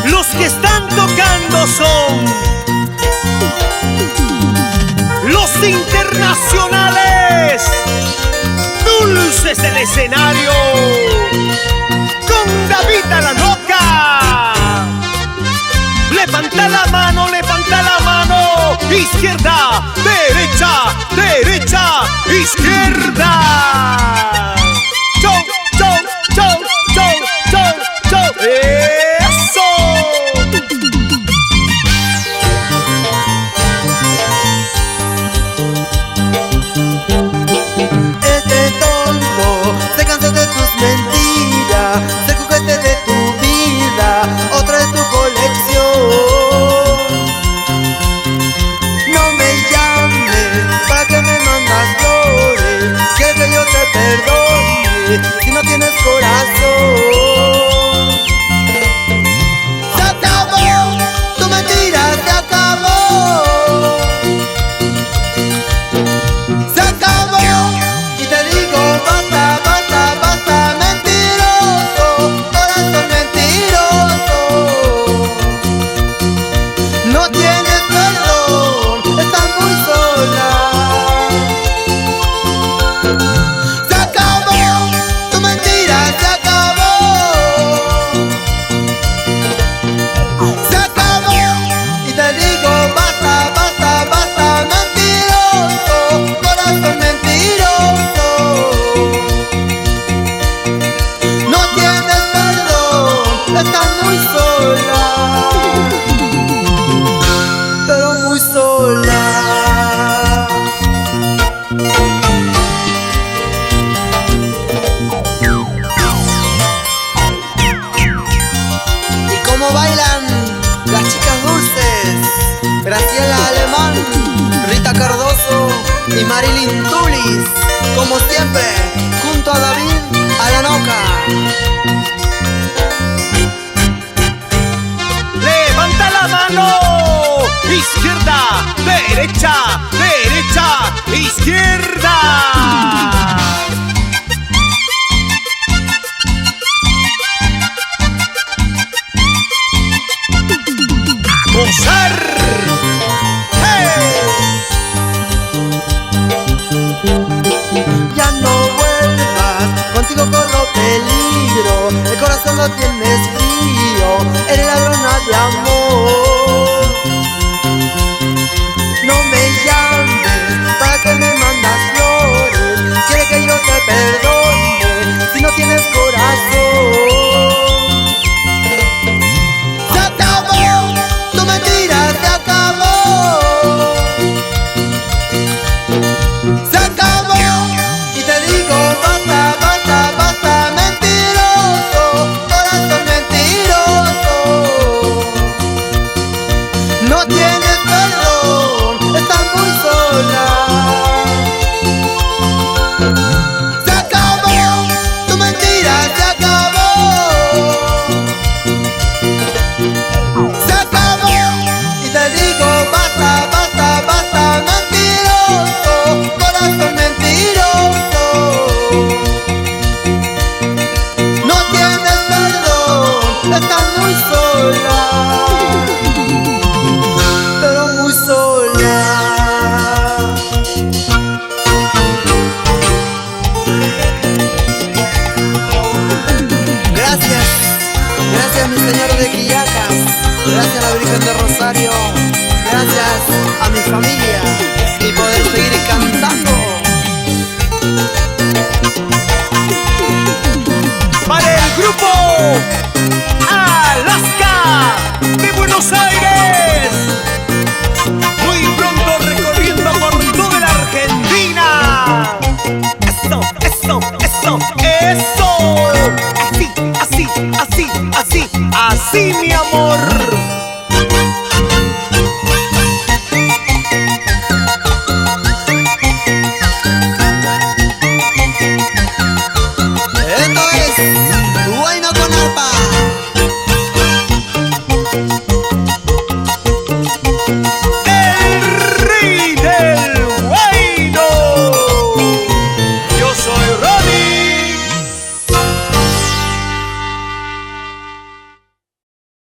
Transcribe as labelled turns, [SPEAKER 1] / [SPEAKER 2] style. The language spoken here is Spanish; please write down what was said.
[SPEAKER 1] Los que están tocando son los internacionales, dulces del escenario, con David a la loca. Levanta la mano, izquierda, derecha, derecha, izquierda. Chau, chau, chau, chau, chau, chau. ¡Eso!
[SPEAKER 2] Este tonto se cansó de tus mentiras, se juguete de tu vida, otra de tu colección. No me llames para que me mandas flores, que yo te perdone si no tienes corazón. Se acabó, tu mentira se acabó. Se acabó y te digo basta, basta, basta, mentiroso, corazón mentiroso. No tienes perdón, estás muy sola. Se acabó, tu mentira se acabó. Se acabó y te digo basta, basta, basta, mentiroso, corazón mentiroso. No tienes perdón, estás muy sola, pero muy sola. ¿Y cómo bailan las chicas dulces? Graciela Alemán, Rita Cardoso y Marilyn Tulis.